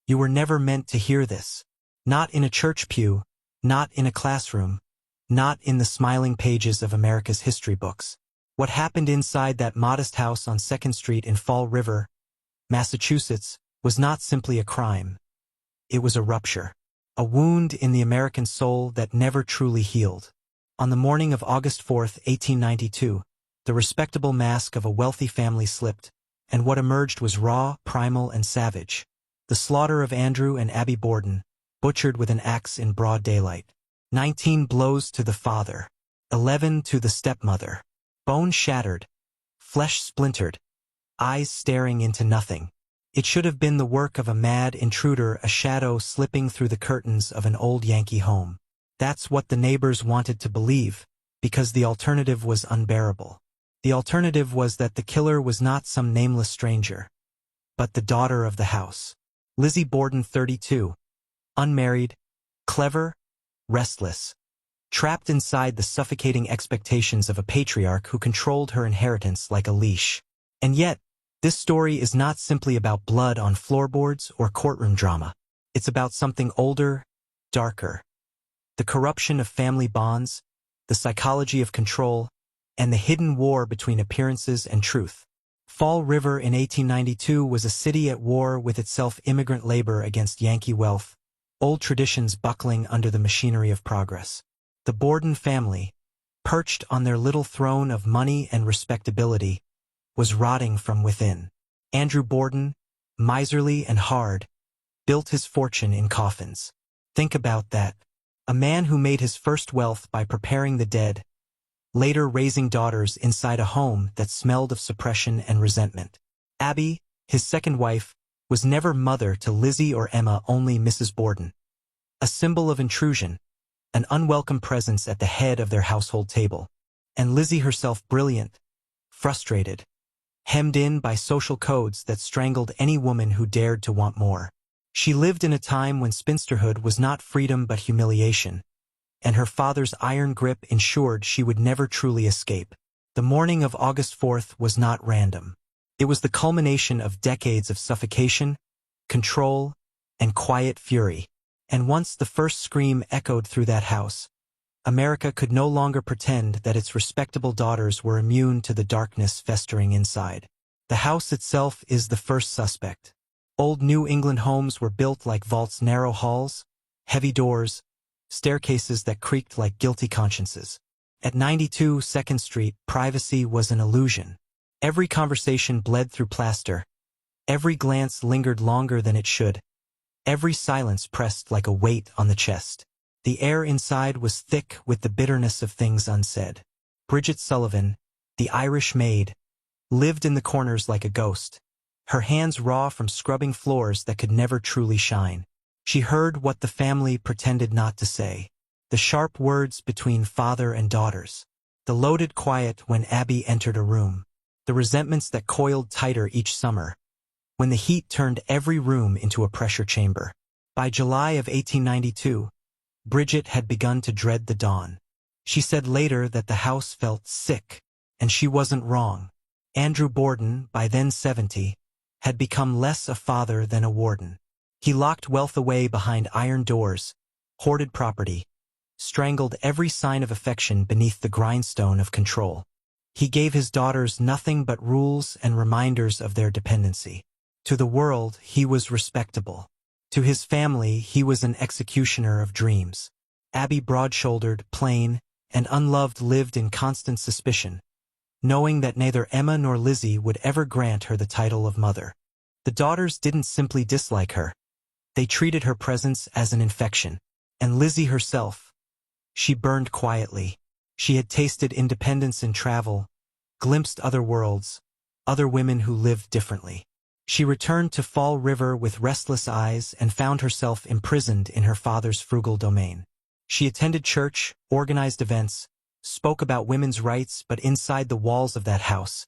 You were never meant to hear this. Not in a church pew, not in a classroom, not in the smiling pages of America's history books. What happened inside that modest house on 2nd Street in Fall River, Massachusetts, was not simply a crime. It was a rupture. A wound in the American soul that never truly healed. On the morning of August 4, 1892, the respectable mask of a wealthy family slipped, and what emerged was raw, primal, and savage. The slaughter of Andrew and Abby Borden, butchered with an axe in broad daylight. 19 blows to the father, 11 to the stepmother. Bone shattered, flesh splintered, eyes staring into nothing. It should have been the work of a mad intruder, a shadow slipping through the curtains of an old Yankee home. That's what the neighbors wanted to believe, because the alternative was unbearable. The alternative was that the killer was not some nameless stranger, but the daughter of the house. Lizzie Borden, 32, unmarried, clever, restless, trapped inside the suffocating expectations of a patriarch who controlled her inheritance like a leash. And yet, this story is not simply about blood on floorboards or courtroom drama. It's about something older, darker. The corruption of family bonds, the psychology of control, and the hidden war between appearances and truth. Fall River in 1892 was a city at war with itself, immigrant labor against Yankee wealth, old traditions buckling under the machinery of progress. The Borden family, perched on their little throne of money and respectability, was rotting from within. Andrew Borden, miserly and hard, built his fortune in coffins. Think about that. A man who made his first wealth by preparing the dead, later raising daughters inside a home that smelled of suppression and resentment. Abby, his second wife, was never mother to Lizzie or Emma, only Mrs. Borden. A symbol of intrusion, an unwelcome presence at the head of their household table. And Lizzie herself, brilliant, frustrated, hemmed in by social codes that strangled any woman who dared to want more. She lived in a time when spinsterhood was not freedom but humiliation, and her father's iron grip ensured she would never truly escape. The morning of August 4th was not random. It was the culmination of decades of suffocation, control, and quiet fury. And once the first scream echoed through that house, America could no longer pretend that its respectable daughters were immune to the darkness festering inside. The house itself is the first suspect. Old New England homes were built like vaults, narrow halls, heavy doors, staircases that creaked like guilty consciences. At 92 2nd Street, privacy was an illusion. Every conversation bled through plaster. Every glance lingered longer than it should. Every silence pressed like a weight on the chest. The air inside was thick with the bitterness of things unsaid. Bridget Sullivan, the Irish maid, lived in the corners like a ghost, her hands raw from scrubbing floors that could never truly shine. She heard what the family pretended not to say, the sharp words between father and daughters, the loaded quiet when Abby entered a room, the resentments that coiled tighter each summer, when the heat turned every room into a pressure chamber. By July of 1892, Bridget had begun to dread the dawn. She said later that the house felt sick, and she wasn't wrong. Andrew Borden, by then 70, had become less a father than a warden. He locked wealth away behind iron doors, hoarded property, strangled every sign of affection beneath the grindstone of control. He gave his daughters nothing but rules and reminders of their dependency. To the world, he was respectable. To his family, he was an executioner of dreams. Abby, broad-shouldered, plain, and unloved, lived in constant suspicion, knowing that neither Emma nor Lizzie would ever grant her the title of mother. The daughters didn't simply dislike her. They treated her presence as an infection. And Lizzie herself, she burned quietly. She had tasted independence in travel, glimpsed other worlds, other women who lived differently. She returned to Fall River with restless eyes and found herself imprisoned in her father's frugal domain. She attended church, organized events, spoke about women's rights, but inside the walls of that house,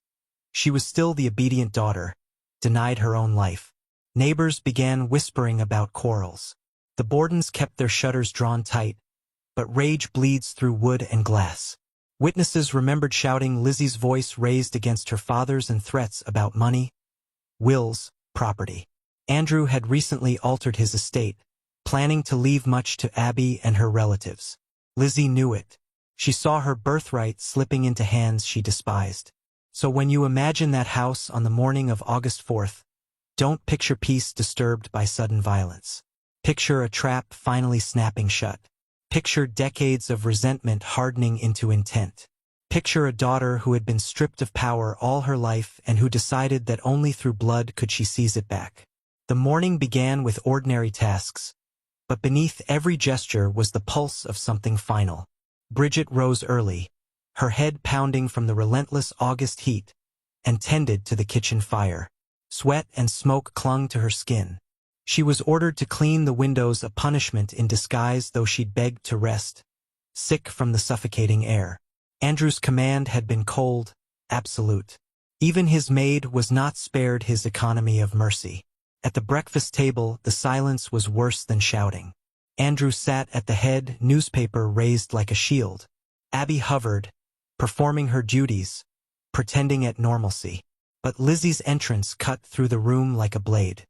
she was still the obedient daughter, denied her own life. Neighbors began whispering about quarrels. The Bordens kept their shutters drawn tight, but rage bleeds through wood and glass. Witnesses remembered shouting Lizzie's voice raised against her father's and threats about money, wills, property. Andrew had recently altered his estate, planning to leave much to Abby and her relatives. Lizzie knew it. She saw her birthright slipping into hands she despised. So when you imagine that house on the morning of August 4th, don't picture peace disturbed by sudden violence. Picture a trap finally snapping shut. Picture decades of resentment hardening into intent. Picture a daughter who had been stripped of power all her life and who decided that only through blood could she seize it back. The morning began with ordinary tasks, but beneath every gesture was the pulse of something final. Bridget rose early, her head pounding from the relentless August heat, and tended to the kitchen fire. Sweat and smoke clung to her skin. She was ordered to clean the windows, a punishment in disguise, though she'd begged to rest, sick from the suffocating air. Andrew's command had been cold, absolute. Even his maid was not spared his economy of mercy. At the breakfast table, the silence was worse than shouting. Andrew sat at the head, newspaper raised like a shield. Abby hovered, performing her duties, pretending at normalcy. But Lizzie's entrance cut through the room like a blade.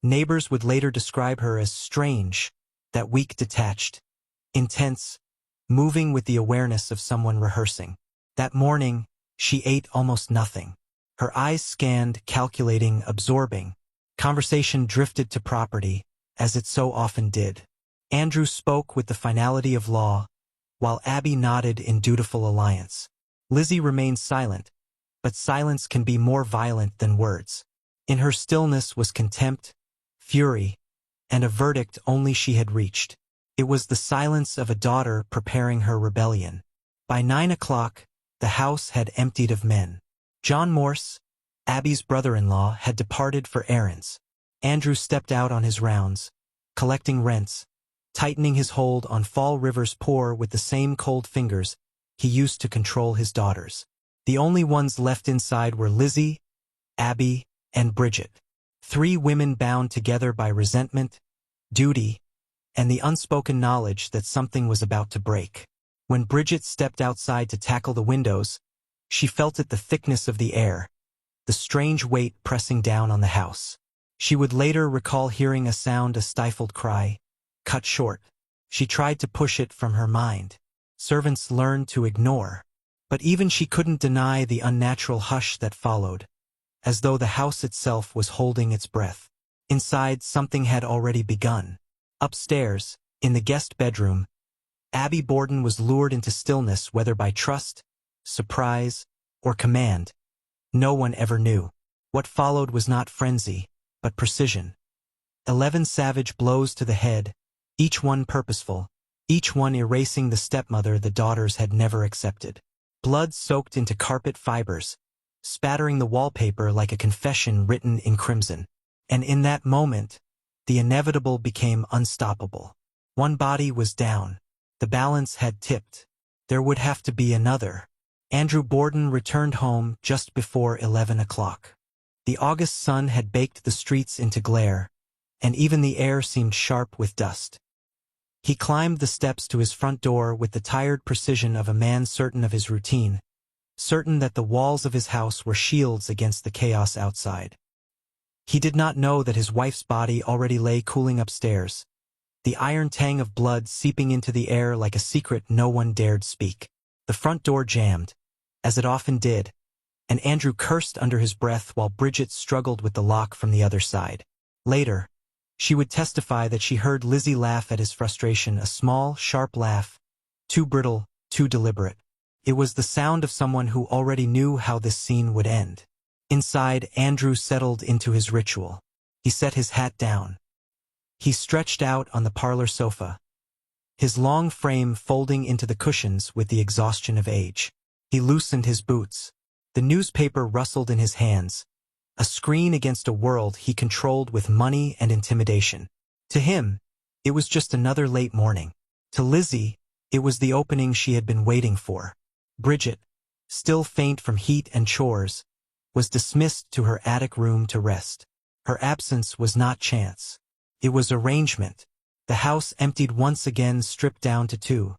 Neighbors would later describe her as strange, that weak, detached, intense, moving with the awareness of someone rehearsing. That morning, she ate almost nothing. Her eyes scanned, calculating, absorbing. Conversation drifted to property, as it so often did. Andrew spoke with the finality of law, while Abby nodded in dutiful alliance. Lizzie remained silent, but silence can be more violent than words. In her stillness was contempt, fury, and a verdict only she had reached. It was the silence of a daughter preparing her rebellion. By 9 o'clock, the house had emptied of men. John Morse, Abby's brother-in-law, had departed for errands. Andrew stepped out on his rounds, collecting rents, tightening his hold on Fall River's poor with the same cold fingers he used to control his daughters. The only ones left inside were Lizzie, Abby, and Bridget. 3 women bound together by resentment, duty, and the unspoken knowledge that something was about to break. When Bridget stepped outside to tackle the windows, she felt it, the thickness of the air, the strange weight pressing down on the house. She would later recall hearing a sound, a stifled cry, cut short. She tried to push it from her mind. Servants learned to ignore. But even she couldn't deny the unnatural hush that followed, as though the house itself was holding its breath. Inside, something had already begun. Upstairs, in the guest bedroom, Abby Borden was lured into stillness, whether by trust, surprise, or command. No one ever knew. What followed was not frenzy, but precision. 11 savage blows to the head, each one purposeful, each one erasing the stepmother the daughters had never accepted. Blood soaked into carpet fibers, spattering the wallpaper like a confession written in crimson. And in that moment, the inevitable became unstoppable. One body was down. The balance had tipped. There would have to be another. Andrew Borden returned home just before 11 o'clock. The August sun had baked the streets into glare, and even the air seemed sharp with dust. He climbed the steps to his front door with the tired precision of a man certain of his routine, certain that the walls of his house were shields against the chaos outside. He did not know that his wife's body already lay cooling upstairs, the iron tang of blood seeping into the air like a secret no one dared speak. The front door jammed, as it often did, and Andrew cursed under his breath while Bridget struggled with the lock from the other side. Later, she would testify that she heard Lizzie laugh at his frustration, a small, sharp laugh, too brittle, too deliberate. It was the sound of someone who already knew how this scene would end. Inside, Andrew settled into his ritual. He set his hat down. He stretched out on the parlor sofa, his long frame folding into the cushions with the exhaustion of age. He loosened his boots. The newspaper rustled in his hands, a screen against a world he controlled with money and intimidation. To him, it was just another late morning. To Lizzie, it was the opening she had been waiting for. Bridget, still faint from heat and chores, was dismissed to her attic room to rest. Her absence was not chance. It was arrangement. The house emptied once again, stripped down to 2,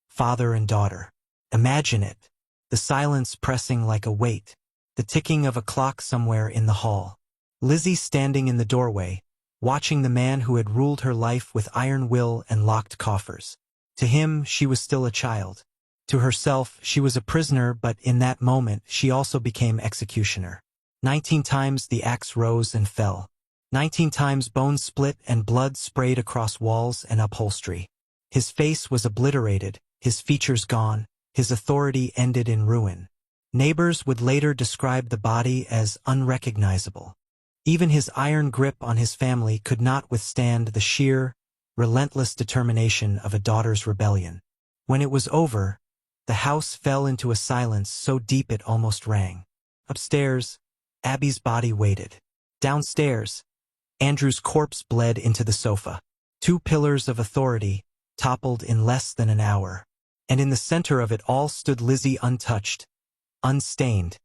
father and daughter. Imagine it. The silence pressing like a weight. The ticking of a clock somewhere in the hall. Lizzie standing in the doorway, watching the man who had ruled her life with iron will and locked coffers. To him, she was still a child. To herself, she was a prisoner, but in that moment, she also became executioner. 19 times the axe rose and fell. 19 times bones split and blood sprayed across walls and upholstery. His face was obliterated, his features gone, his authority ended in ruin. Neighbors would later describe the body as unrecognizable. Even his iron grip on his family could not withstand the sheer, relentless determination of a daughter's rebellion. When it was over, the house fell into a silence so deep it almost rang. Upstairs, Abby's body waited. Downstairs, Andrew's corpse bled into the sofa. 2 pillars of authority, toppled in less than an hour. And in the center of it all stood Lizzie, untouched, unstained,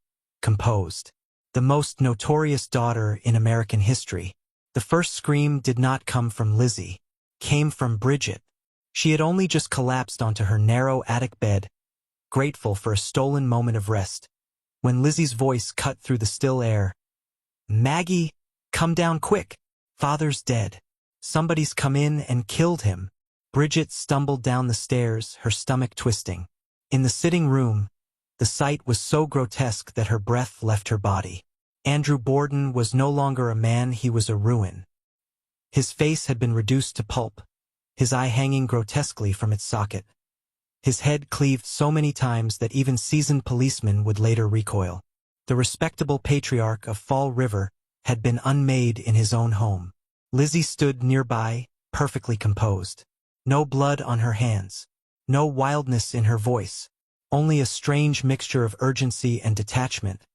composed. The most notorious daughter in American history. The first scream did not come from Lizzie. Came from Bridget. She had only just collapsed onto her narrow attic bed, grateful for a stolen moment of rest, when Lizzie's voice cut through the still air. "Maggie, come down quick. Father's dead. Somebody's come in and killed him." Bridget stumbled down the stairs, her stomach twisting. In the sitting room, the sight was so grotesque that her breath left her body. Andrew Borden was no longer a man, he was a ruin. His face had been reduced to pulp, his eye hanging grotesquely from its socket. His head cleaved so many times that even seasoned policemen would later recoil. The respectable patriarch of Fall River had been unmade in his own home. Lizzie stood nearby, perfectly composed. No blood on her hands. No wildness in her voice. Only a strange mixture of urgency and detachment,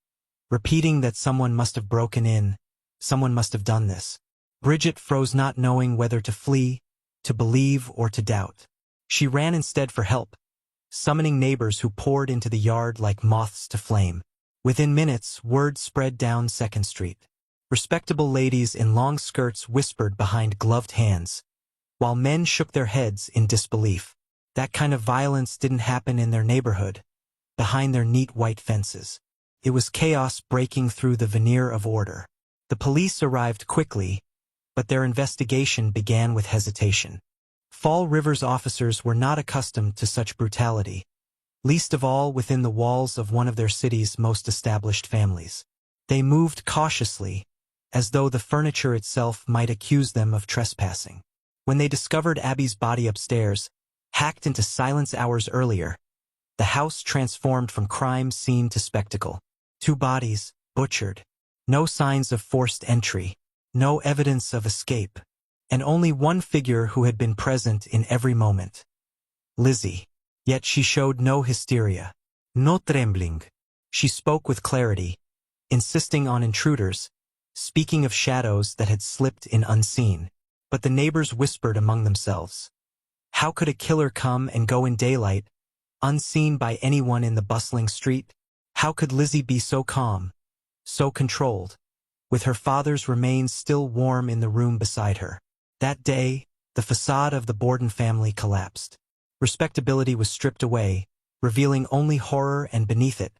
repeating that someone must have broken in, someone must have done this. Bridget froze, not knowing whether to flee, to believe, or to doubt. She ran instead for help, summoning neighbors who poured into the yard like moths to flame. Within minutes, word spread down 2nd Street. Respectable ladies in long skirts whispered behind gloved hands, while men shook their heads in disbelief. That kind of violence didn't happen in their neighborhood, behind their neat white fences. It was chaos breaking through the veneer of order. The police arrived quickly, but their investigation began with hesitation. Fall River's officers were not accustomed to such brutality, least of all within the walls of one of their city's most established families. They moved cautiously, as though the furniture itself might accuse them of trespassing. When they discovered Abby's body upstairs, hacked into silence hours earlier, the house transformed from crime scene to spectacle. 2 bodies, butchered. No signs of forced entry. No evidence of escape. And only one figure who had been present in every moment. Lizzie. Yet she showed no hysteria. No trembling. She spoke with clarity, insisting on intruders, speaking of shadows that had slipped in unseen. But the neighbors whispered among themselves. How could a killer come and go in daylight, unseen by anyone in the bustling street? How could Lizzie be so calm, so controlled, with her father's remains still warm in the room beside her? That day, the facade of the Borden family collapsed. Respectability was stripped away, revealing only horror, and beneath it,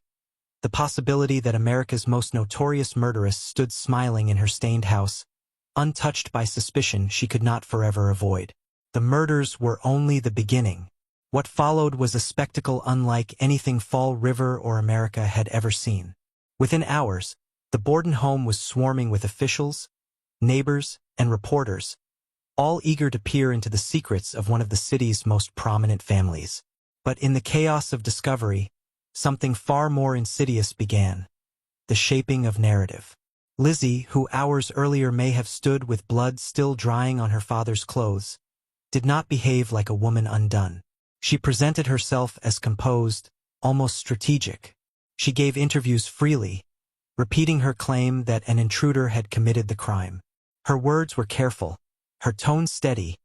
the possibility that America's most notorious murderess stood smiling in her stained house, untouched by suspicion she could not forever avoid. The murders were only the beginning. What followed was a spectacle unlike anything Fall River or America had ever seen. Within hours, the Borden home was swarming with officials, neighbors, and reporters, all eager to peer into the secrets of one of the city's most prominent families. But in the chaos of discovery, something far more insidious began: the shaping of narrative. Lizzie, who hours earlier may have stood with blood still drying on her father's clothes, did not behave like a woman undone. She presented herself as composed, almost strategic. She gave interviews freely, repeating her claim that an intruder had committed the crime. Her words were careful, her tone steady,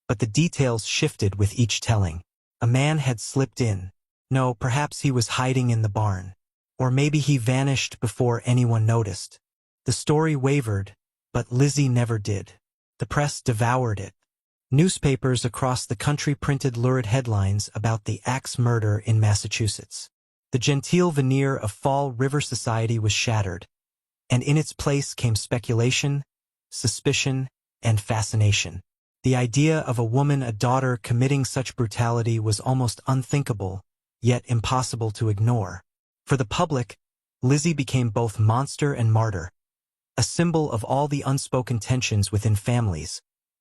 but the details shifted with each telling. A man had slipped in. No, perhaps he was hiding in the barn. Or maybe he vanished before anyone noticed. The story wavered, but Lizzie never did. The press devoured it. Newspapers across the country printed lurid headlines about the axe murder in Massachusetts. The genteel veneer of Fall River society was shattered, and in its place came speculation, suspicion, and fascination. The idea of a woman, a daughter, committing such brutality was almost unthinkable, yet impossible to ignore. For the public, Lizzie became both monster and martyr, a symbol of all the unspoken tensions within families,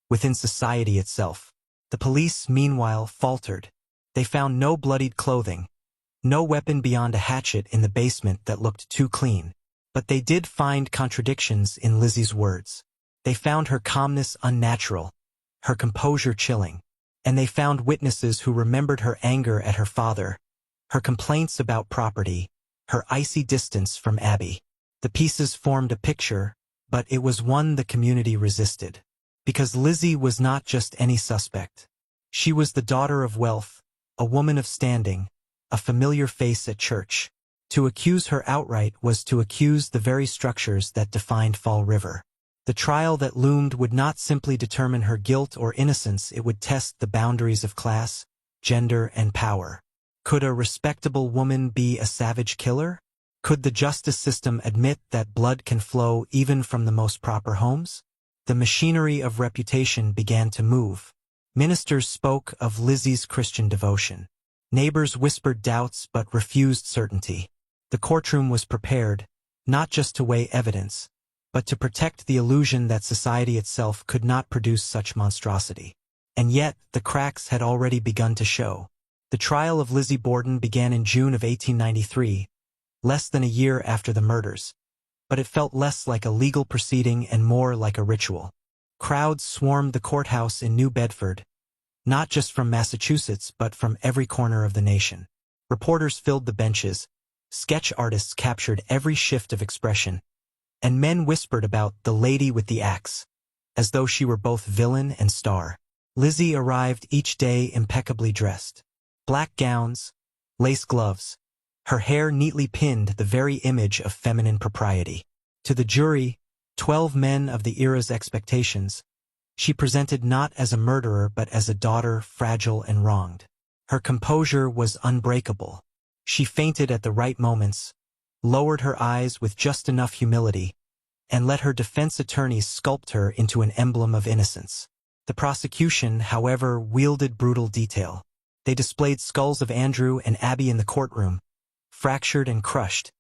within society itself. The police, meanwhile, faltered. They found no bloodied clothing, no weapon beyond a hatchet in the basement that looked too clean. But they did find contradictions in Lizzie's words. They found her calmness unnatural, her composure chilling, and they found witnesses who remembered her anger at her father, her complaints about property, her icy distance from Abby. The pieces formed a picture, but it was one the community resisted. Because Lizzie was not just any suspect. She was the daughter of wealth, a woman of standing, a familiar face at church. To accuse her outright was to accuse the very structures that defined Fall River. The trial that loomed would not simply determine her guilt or innocence, it would test the boundaries of class, gender, and power. Could a respectable woman be a savage killer? Could the justice system admit that blood can flow even from the most proper homes? The machinery of reputation began to move. Ministers spoke of Lizzie's Christian devotion. Neighbors whispered doubts but refused certainty. The courtroom was prepared, not just to weigh evidence, but to protect the illusion that society itself could not produce such monstrosity. And yet, the cracks had already begun to show. The trial of Lizzie Borden began in June of 1893, less than a year after the murders. But it felt less like a legal proceeding and more like a ritual. Crowds swarmed the courthouse in New Bedford, not just from Massachusetts but from every corner of the nation. Reporters filled the benches, sketch artists captured every shift of expression, and men whispered about the lady with the axe, as though she were both villain and star. Lizzie arrived each day impeccably dressed. Black gowns, lace gloves, her hair neatly pinned, the very image of feminine propriety. To the jury, 12 men of the era's expectations, she presented not as a murderer but as a daughter fragile and wronged. Her composure was unbreakable. She fainted at the right moments, lowered her eyes with just enough humility, and let her defense attorneys sculpt her into an emblem of innocence. The prosecution, however, wielded brutal detail. They displayed skulls of Andrew and Abby in the courtroom, fractured and crushed,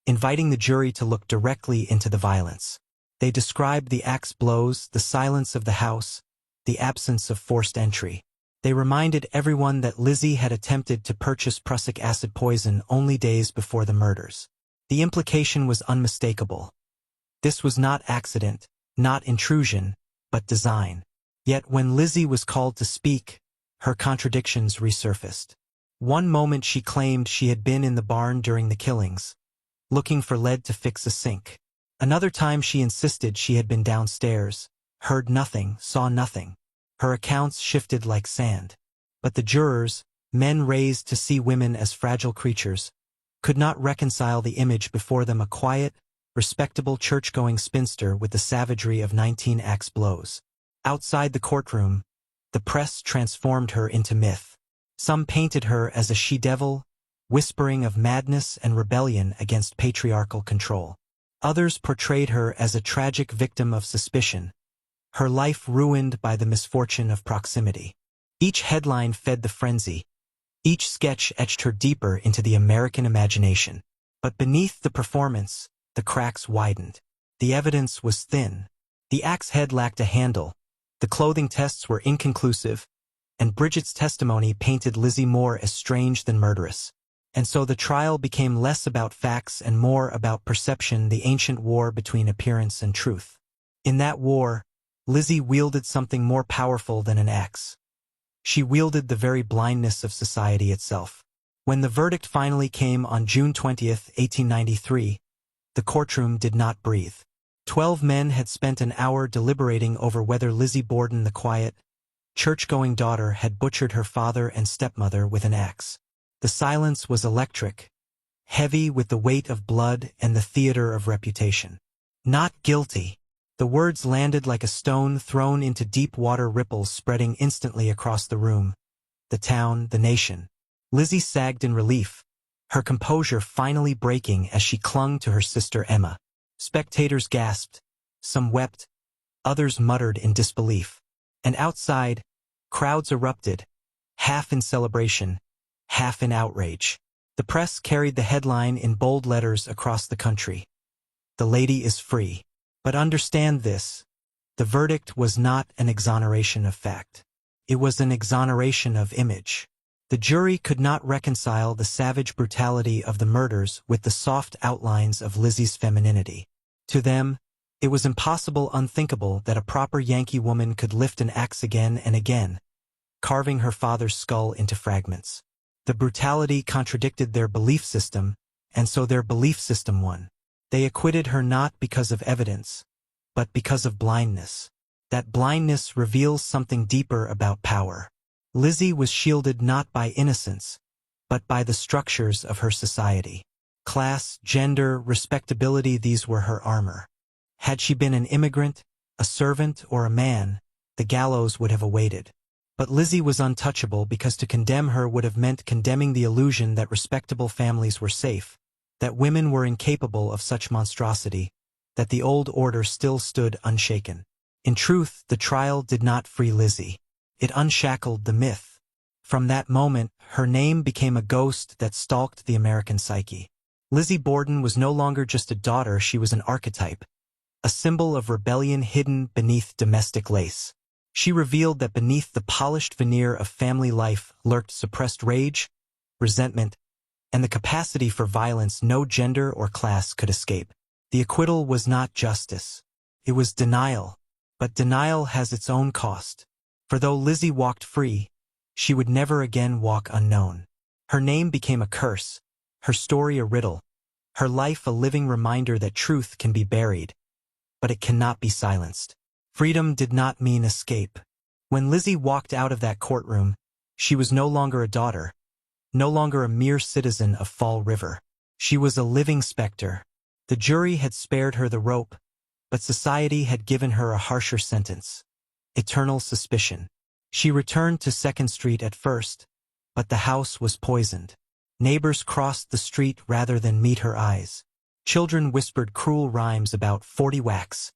inviting the jury to look directly into the violence. They described the axe blows, the silence of the house, the absence of forced entry. They reminded everyone that Lizzie had attempted to purchase prussic acid poison only days before the murders. The implication was unmistakable. This was not accident, not intrusion, but design. Yet when Lizzie was called to speak, her contradictions resurfaced. One moment she claimed she had been in the barn during the killings, looking for lead to fix a sink. Another time she insisted she had been downstairs, heard nothing, saw nothing. Her accounts shifted like sand. But the jurors, men raised to see women as fragile creatures, could not reconcile the image before them, a quiet, respectable church-going spinster with the savagery of 19 axe blows. Outside the courtroom, the press transformed her into myth. Some painted her as a she-devil, whispering of madness and rebellion against patriarchal control. Others portrayed her as a tragic victim of suspicion, her life ruined by the misfortune of proximity. Each headline fed the frenzy. Each sketch etched her deeper into the American imagination. But beneath the performance, the cracks widened. The evidence was thin. The axe head lacked a handle. The clothing tests were inconclusive, and Bridget's testimony painted Lizzie more as strange than murderous. And so the trial became less about facts and more about perception, the ancient war between appearance and truth. In that war, Lizzie wielded something more powerful than an axe. She wielded the very blindness of society itself. When the verdict finally came on June 20, 1893, the courtroom did not breathe. 12 men had spent an hour deliberating over whether Lizzie Borden, the quiet, church-going daughter, had butchered her father and stepmother with an axe. The silence was electric, heavy with the weight of blood and the theater of reputation. Not guilty. The words landed like a stone thrown into deep water, ripples spreading instantly across the room, the town, the nation. Lizzie sagged in relief, her composure finally breaking as she clung to her sister Emma. Spectators gasped, some wept, Others muttered in disbelief. And outside, crowds erupted, half in celebration, half in outrage. The press carried the headline in bold letters across the country. The lady is free. But understand this, the verdict was not an exoneration of fact. It was an exoneration of image. The jury could not reconcile the savage brutality of the murders with the soft outlines of Lizzie's femininity. To them, it was impossible, unthinkable, that a proper Yankee woman could lift an axe again and again, carving her father's skull into fragments. The brutality contradicted their belief system, and so their belief system won. They acquitted her not because of evidence, but because of blindness. That blindness reveals something deeper about power. Lizzie was shielded not by innocence, but by the structures of her society. Class, gender, respectability, these were her armor. Had she been an immigrant, a servant, or a man, the gallows would have awaited. But Lizzie was untouchable because to condemn her would have meant condemning the illusion that respectable families were safe, that women were incapable of such monstrosity, that the old order still stood unshaken. In truth, the trial did not free Lizzie. It unshackled the myth. From that moment, her name became a ghost that stalked the American psyche. Lizzie Borden was no longer just a daughter, she was an archetype, a symbol of rebellion hidden beneath domestic lace. She revealed that beneath the polished veneer of family life lurked suppressed rage, resentment, and the capacity for violence no gender or class could escape. The acquittal was not justice. It was denial. But denial has its own cost. For though Lizzie walked free, she would never again walk unknown. Her name became a curse, her story a riddle, her life a living reminder that truth can be buried, but it cannot be silenced. Freedom did not mean escape. When Lizzie walked out of that courtroom, she was no longer a daughter, no longer a mere citizen of Fall River. She was a living specter. The jury had spared her the rope, but society had given her a harsher sentence. Eternal suspicion. She returned to 2nd Street at first, but the house was poisoned. Neighbors crossed the street rather than meet her eyes. Children whispered cruel rhymes about 40 whacks,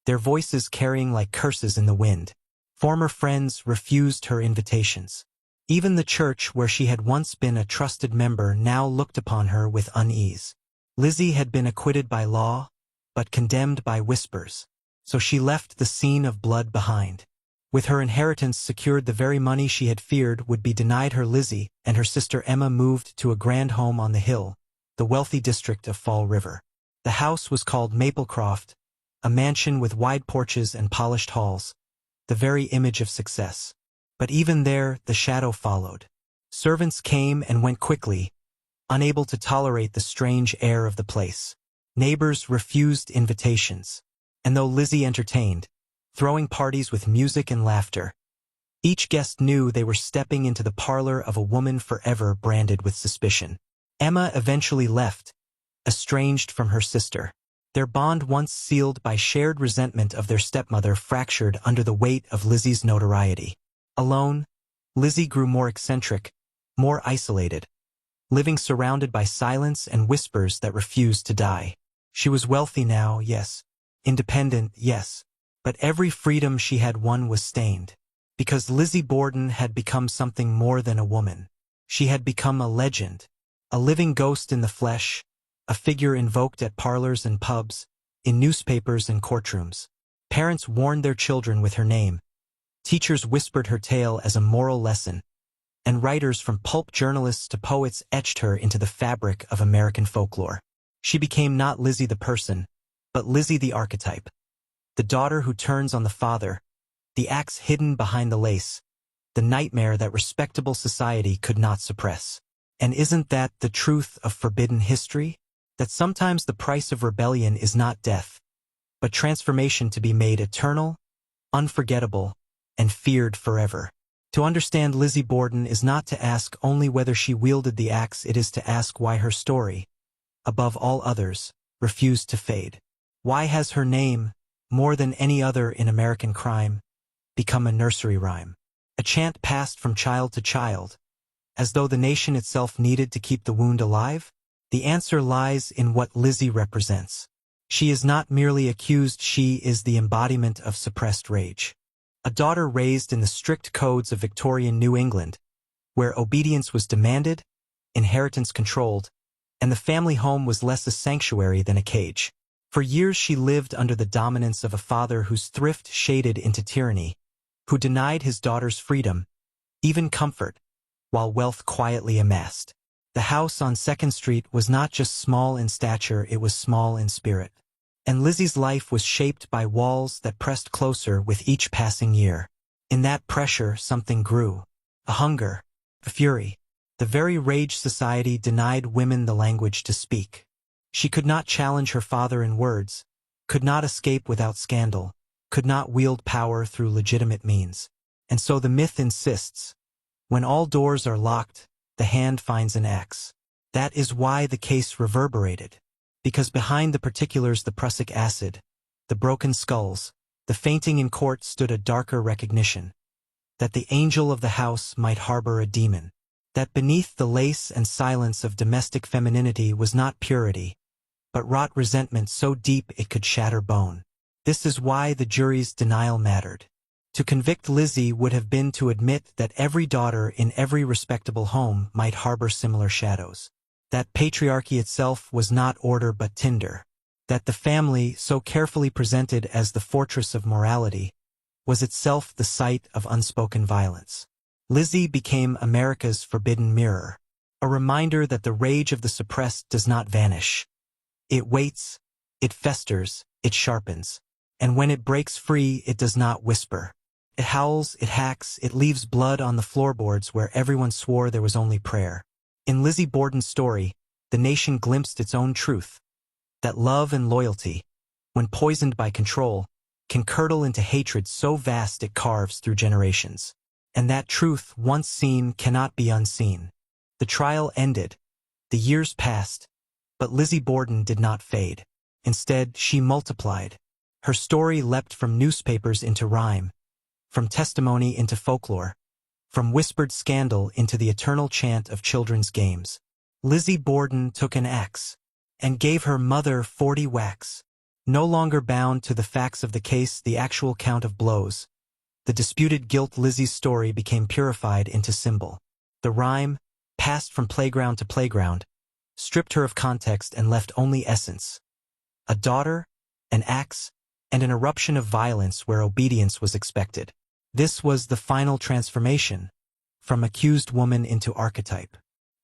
their voices carrying like curses in the wind. Former friends refused her invitations. Even the church where she had once been a trusted member now looked upon her with unease. Lizzie had been acquitted by law, but condemned by whispers. So she left the scene of blood behind. With her inheritance secured, the very money she had feared would be denied her. Lizzie and her sister Emma moved to a grand home on the hill, the wealthy district of Fall River. The house was called Maplecroft, a mansion with wide porches and polished halls, the very image of success. But even there, the shadow followed. Servants came and went quickly, unable to tolerate the strange air of the place. Neighbors refused invitations. And though Lizzie entertained, throwing parties with music and laughter, each guest knew they were stepping into the parlor of a woman forever branded with suspicion. Emma eventually left, estranged from her sister. Their bond, once sealed by shared resentment of their stepmother, fractured under the weight of Lizzie's notoriety. Alone, Lizzie grew more eccentric, more isolated, living surrounded by silence and whispers that refused to die. She was wealthy now, yes. Independent, yes. But every freedom she had won was stained. Because Lizzie Borden had become something more than a woman. She had become a legend, a living ghost in the flesh, a figure invoked at parlors and pubs, in newspapers and courtrooms. Parents warned their children with her name. Teachers whispered her tale as a moral lesson, and writers from pulp journalists to poets etched her into the fabric of American folklore. She became not Lizzie the person, but Lizzie the archetype. The daughter who turns on the father, the axe hidden behind the lace, the nightmare that respectable society could not suppress. And isn't that the truth of forbidden history? That sometimes the price of rebellion is not death, but transformation to be made eternal, unforgettable, and feared forever. To understand Lizzie Borden is not to ask only whether she wielded the axe, it is to ask why her story, above all others, refused to fade. Why has her name, more than any other in American crime, become a nursery rhyme, a chant passed from child to child, as though the nation itself needed to keep the wound alive? The answer lies in what Lizzie represents. She is not merely accused, she is the embodiment of suppressed rage. A daughter raised in the strict codes of Victorian New England, where obedience was demanded, inheritance controlled, and the family home was less a sanctuary than a cage. For years she lived under the dominance of a father whose thrift shaded into tyranny, who denied his daughters freedom, even comfort, while wealth quietly amassed. The house on 2nd Street was not just small in stature, it was small in spirit. And Lizzie's life was shaped by walls that pressed closer with each passing year. In that pressure, something grew. A hunger, a fury. The very rage society denied women the language to speak. She could not challenge her father in words, could not escape without scandal, could not wield power through legitimate means. And so the myth insists, when all doors are locked, the hand finds an axe. That is why the case reverberated. Because behind the particulars, the prussic acid, the broken skulls, the fainting in court, stood a darker recognition. That the angel of the house might harbor a demon. That beneath the lace and silence of domestic femininity was not purity, but wrought resentment so deep it could shatter bone. This is why the jury's denial mattered. To convict Lizzie would have been to admit that every daughter in every respectable home might harbor similar shadows. That patriarchy itself was not order but tinder. That the family, so carefully presented as the fortress of morality, was itself the site of unspoken violence. Lizzie became America's forbidden mirror, a reminder that the rage of the suppressed does not vanish. It waits, it festers, it sharpens, and when it breaks free, it does not whisper. It howls, it hacks, it leaves blood on the floorboards where everyone swore there was only prayer. In Lizzie Borden's story, the nation glimpsed its own truth, that love and loyalty, when poisoned by control, can curdle into hatred so vast it carves through generations. And that truth, once seen, cannot be unseen. The trial ended, the years passed, but Lizzie Borden did not fade. Instead, she multiplied. Her story leapt from newspapers into rhyme, from testimony into folklore, from whispered scandal into the eternal chant of children's games. Lizzie Borden took an axe and gave her mother 40 whacks. No longer bound to the facts of the case, the actual count of blows, the disputed guilt, Lizzie's story became purified into symbol. The rhyme, passed from playground to playground, stripped her of context and left only essence. A daughter, an axe, and an eruption of violence where obedience was expected. This was the final transformation, from accused woman into archetype.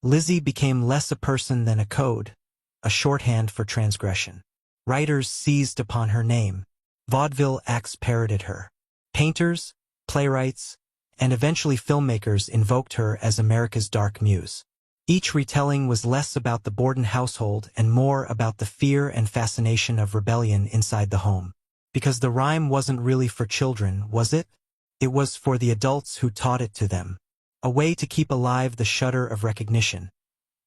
Lizzie became less a person than a code, a shorthand for transgression. Writers seized upon her name. Vaudeville acts parroted her. Painters, playwrights, and eventually filmmakers invoked her as America's dark muse. Each retelling was less about the Borden household and more about the fear and fascination of rebellion inside the home. Because the rhyme wasn't really for children, was it? It was for the adults who taught it to them. A way to keep alive the shudder of recognition.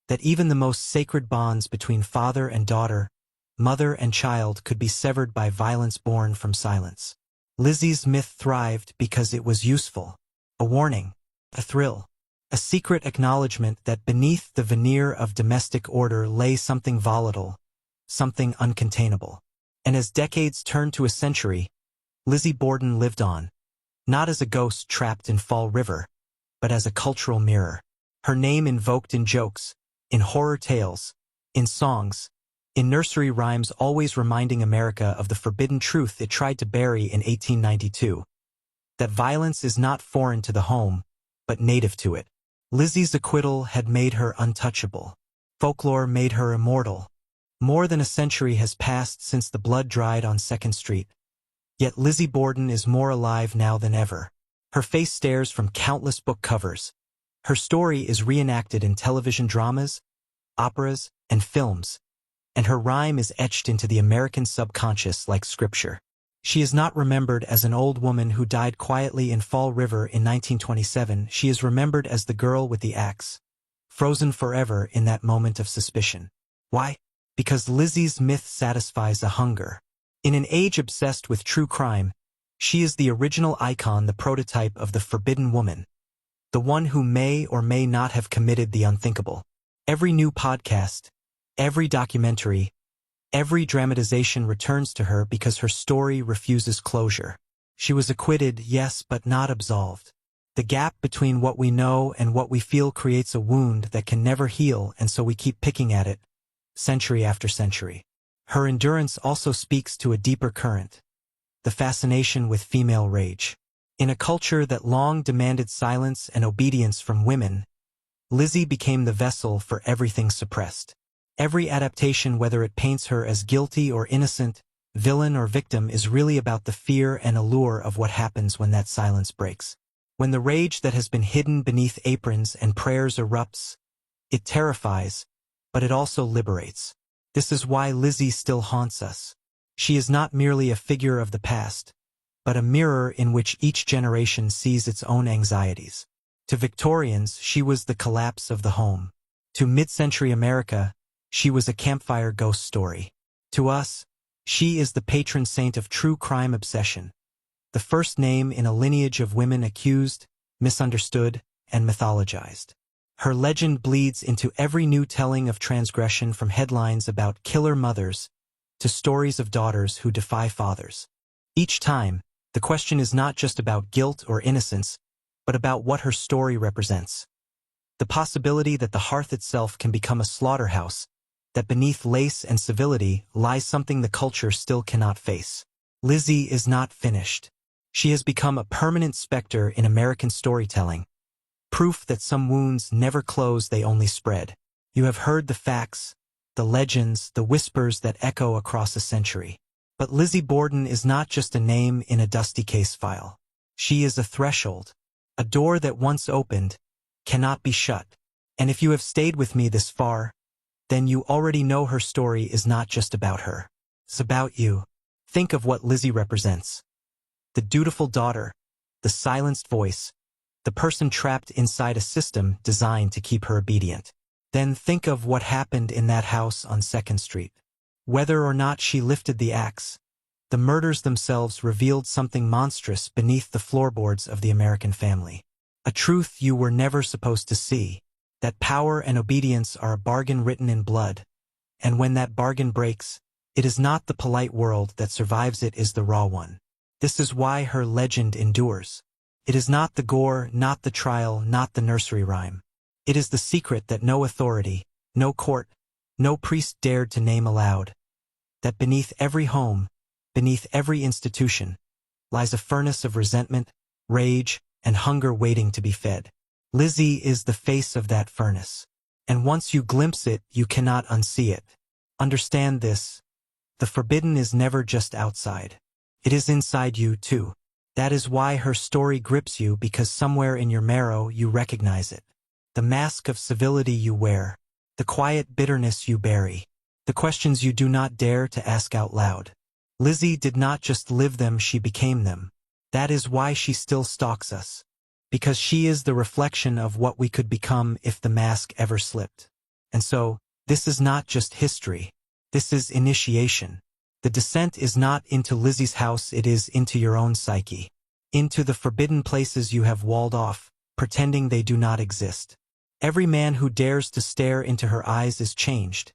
That even the most sacred bonds between father and daughter, mother and child could be severed by violence born from silence. Lizzie's myth thrived because it was useful. A warning, a thrill, a secret acknowledgement that beneath the veneer of domestic order lay something volatile, something uncontainable. And as decades turned to a century, Lizzie Borden lived on, not as a ghost trapped in Fall River, but as a cultural mirror. Her name invoked in jokes, in horror tales, in songs, in nursery rhymes, always reminding America of the forbidden truth it tried to bury in 1892. That violence is not foreign to the home, but native to it. Lizzie's acquittal had made her untouchable. Folklore made her immortal. More than a century has passed since the blood dried on 2nd Street. Yet Lizzie Borden is more alive now than ever. Her face stares from countless book covers. Her story is reenacted in television dramas, operas, and films, and her rhyme is etched into the American subconscious like scripture. She is not remembered as an old woman who died quietly in Fall River in 1927. She is remembered as the girl with the axe, frozen forever in that moment of suspicion. Why? Because Lizzie's myth satisfies a hunger. In an age obsessed with true crime, she is the original icon, the prototype of the forbidden woman, the one who may or may not have committed the unthinkable. Every new podcast, every documentary, Every dramatization returns to her because her story refuses closure. She was acquitted, yes, but not absolved. The gap between what we know and what we feel creates a wound that can never heal, and so we keep picking at it, century after century. Her endurance also speaks to a deeper current, the fascination with female rage. In a culture that long demanded silence and obedience from women, Lizzie became the vessel for everything suppressed. Every adaptation, whether it paints her as guilty or innocent, villain or victim, is really about the fear and allure of what happens when that silence breaks. When the rage that has been hidden beneath aprons and prayers erupts, it terrifies, but it also liberates. This is why Lizzie still haunts us. She is not merely a figure of the past, but a mirror in which each generation sees its own anxieties. To Victorians, she was the collapse of the home. To mid-century America, she was a campfire ghost story. To us, she is the patron saint of true crime obsession, the first name in a lineage of women accused, misunderstood, and mythologized. Her legend bleeds into every new telling of transgression, from headlines about killer mothers to stories of daughters who defy fathers. Each time, the question is not just about guilt or innocence, but about what her story represents. The possibility that the hearth itself can become a slaughterhouse, that beneath lace and civility lies something the culture still cannot face. Lizzie is not finished. She has become a permanent specter in American storytelling, proof that some wounds never close, they only spread. You have heard the facts, the legends, the whispers that echo across a century. But Lizzie Borden is not just a name in a dusty case file. She is a threshold, a door that once opened cannot be shut. And if you have stayed with me this far, then you already know her story is not just about her. It's about you. Think of what Lizzie represents. The dutiful daughter, the silenced voice, the person trapped inside a system designed to keep her obedient. Then think of what happened in that house on 2nd Street. Whether or not she lifted the axe, the murders themselves revealed something monstrous beneath the floorboards of the American family. A truth you were never supposed to see, that power and obedience are a bargain written in blood, and when that bargain breaks, it is not the polite world that survives, it is the raw one. This is why her legend endures. It is not the gore, not the trial, not the nursery rhyme. It is the secret that no authority, no court, no priest dared to name aloud, that beneath every home, beneath every institution, lies a furnace of resentment, rage, and hunger waiting to be fed. Lizzie is the face of that furnace, and once you glimpse it, you cannot unsee it. Understand this: the forbidden is never just outside. It is inside you too. That is why her story grips you, because somewhere in your marrow you recognize it. The mask of civility you wear, the quiet bitterness you bury, the questions you do not dare to ask out loud. Lizzie did not just live them, she became them. That is why she still stalks us, because she is the reflection of what we could become if the mask ever slipped. And so, this is not just history. This is initiation. The descent is not into Lizzie's house, it is into your own psyche. Into the forbidden places you have walled off, pretending they do not exist. Every man who dares to stare into her eyes is changed,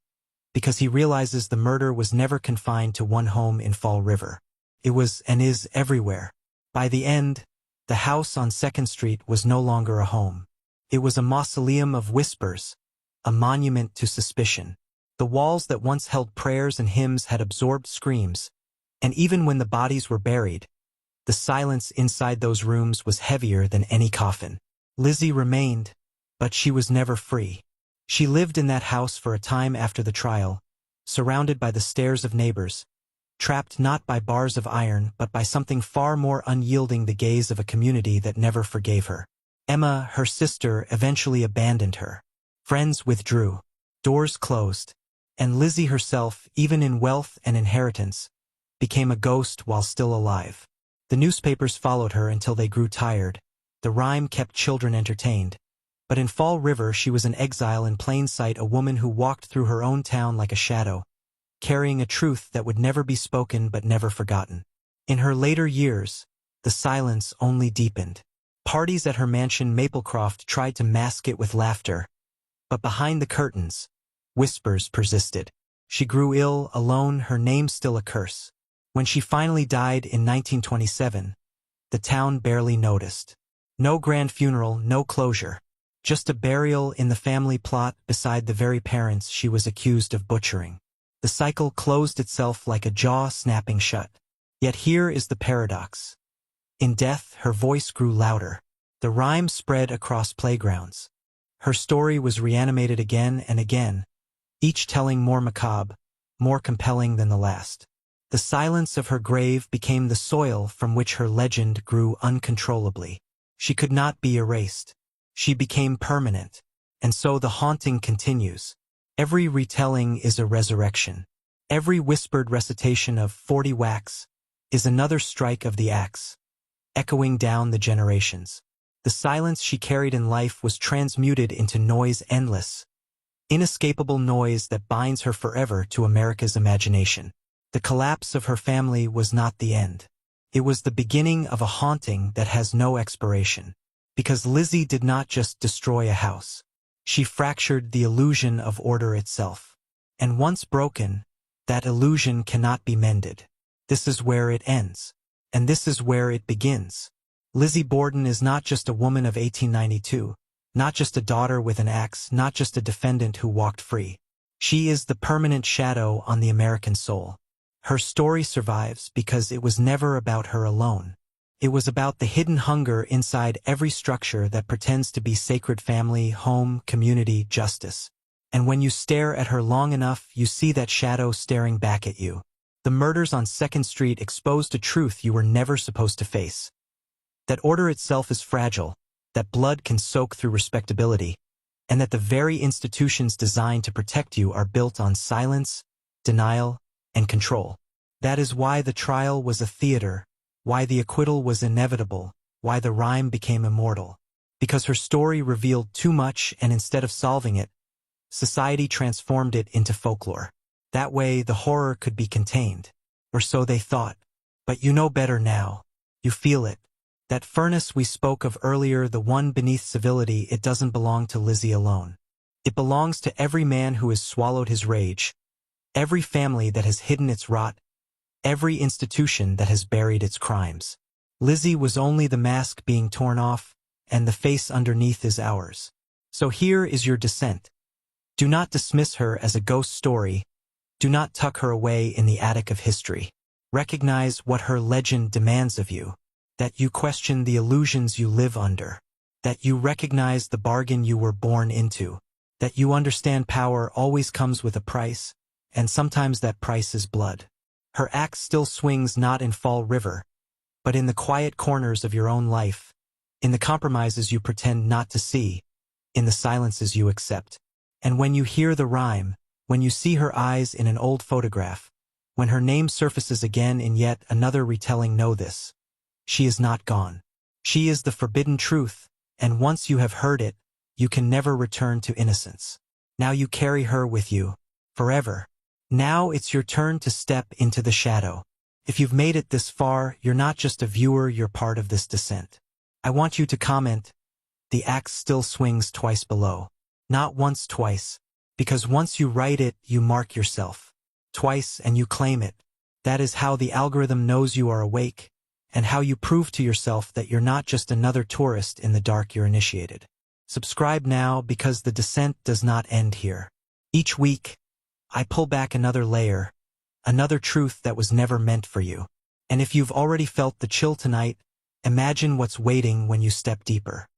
because he realizes the murder was never confined to one home in Fall River. It was and is everywhere. By the end, the house on 2nd Street was no longer a home. It was a mausoleum of whispers, a monument to suspicion. The walls that once held prayers and hymns had absorbed screams, and even when the bodies were buried, the silence inside those rooms was heavier than any coffin. Lizzie remained, but she was never free. She lived in that house for a time after the trial, surrounded by the stares of neighbors, trapped not by bars of iron but by something far more unyielding, the gaze of a community that never forgave her. Emma, her sister, eventually abandoned her. Friends withdrew. Doors closed. And Lizzie herself, even in wealth and inheritance, became a ghost while still alive. The newspapers followed her until they grew tired. The rhyme kept children entertained. But in Fall River she was an exile in plain sight, a woman who walked through her own town like a shadow, carrying a truth that would never be spoken but never forgotten. In her later years, the silence only deepened. Parties at her mansion Maplecroft tried to mask it with laughter, but behind the curtains, whispers persisted. She grew ill, alone, her name still a curse. When she finally died in 1927, the town barely noticed. No grand funeral, no closure. Just a burial in the family plot beside the very parents she was accused of butchering. The cycle closed itself like a jaw snapping shut. Yet here is the paradox. In death, her voice grew louder. The rhyme spread across playgrounds. Her story was reanimated again and again, each telling more macabre, more compelling than the last. The silence of her grave became the soil from which her legend grew uncontrollably. She could not be erased. She became permanent. And so the haunting continues. Every retelling is a resurrection. Every whispered recitation of 40 whacks is another strike of the axe, echoing down the generations. The silence she carried in life was transmuted into noise endless, inescapable noise that binds her forever to America's imagination. The collapse of her family was not the end. It was the beginning of a haunting that has no expiration. Because Lizzie did not just destroy a house. She fractured the illusion of order itself. And once broken, that illusion cannot be mended. This is where it ends. And this is where it begins. Lizzie Borden is not just a woman of 1892, not just a daughter with an axe, not just a defendant who walked free. She is the permanent shadow on the American soul. Her story survives because it was never about her alone. It was about the hidden hunger inside every structure that pretends to be sacred: family, home, community, justice. And when you stare at her long enough, you see that shadow staring back at you. The murders on 2nd Street exposed a truth you were never supposed to face. That order itself is fragile, that blood can soak through respectability, and that the very institutions designed to protect you are built on silence, denial, and control. That is why the trial was a theater, why the acquittal was inevitable, why the rhyme became immortal. Because her story revealed too much, and instead of solving it, society transformed it into folklore. That way the horror could be contained. Or so they thought. But you know better now. You feel it. That furnace we spoke of earlier, the one beneath civility, it doesn't belong to Lizzie alone. It belongs to every man who has swallowed his rage, every family that has hidden its rot, every institution that has buried its crimes. Lizzie was only the mask being torn off, and the face underneath is ours. So here is your dissent. Do not dismiss her as a ghost story. Do not tuck her away in the attic of history. Recognize what her legend demands of you. That you question the illusions you live under. That you recognize the bargain you were born into. That you understand power always comes with a price, and sometimes that price is blood. Her axe still swings not in Fall River, but in the quiet corners of your own life, in the compromises you pretend not to see, in the silences you accept. And when you hear the rhyme, when you see her eyes in an old photograph, when her name surfaces again in yet another retelling, know this. She is not gone. She is the forbidden truth, and once you have heard it, you can never return to innocence. Now you carry her with you, forever. Now it's your turn to step into the shadow. If you've made it this far, you're not just a viewer, you're part of this descent. I want you to comment, "The axe still swings," twice below. Not once, twice. Because once you write it, you mark yourself. Twice, and you claim it. That is how the algorithm knows you are awake, and how you prove to yourself that you're not just another tourist in the dark, you're initiated. Subscribe now, because the descent does not end here. Each week, I pull back another layer, another truth that was never meant for you. And if you've already felt the chill tonight, imagine what's waiting when you step deeper.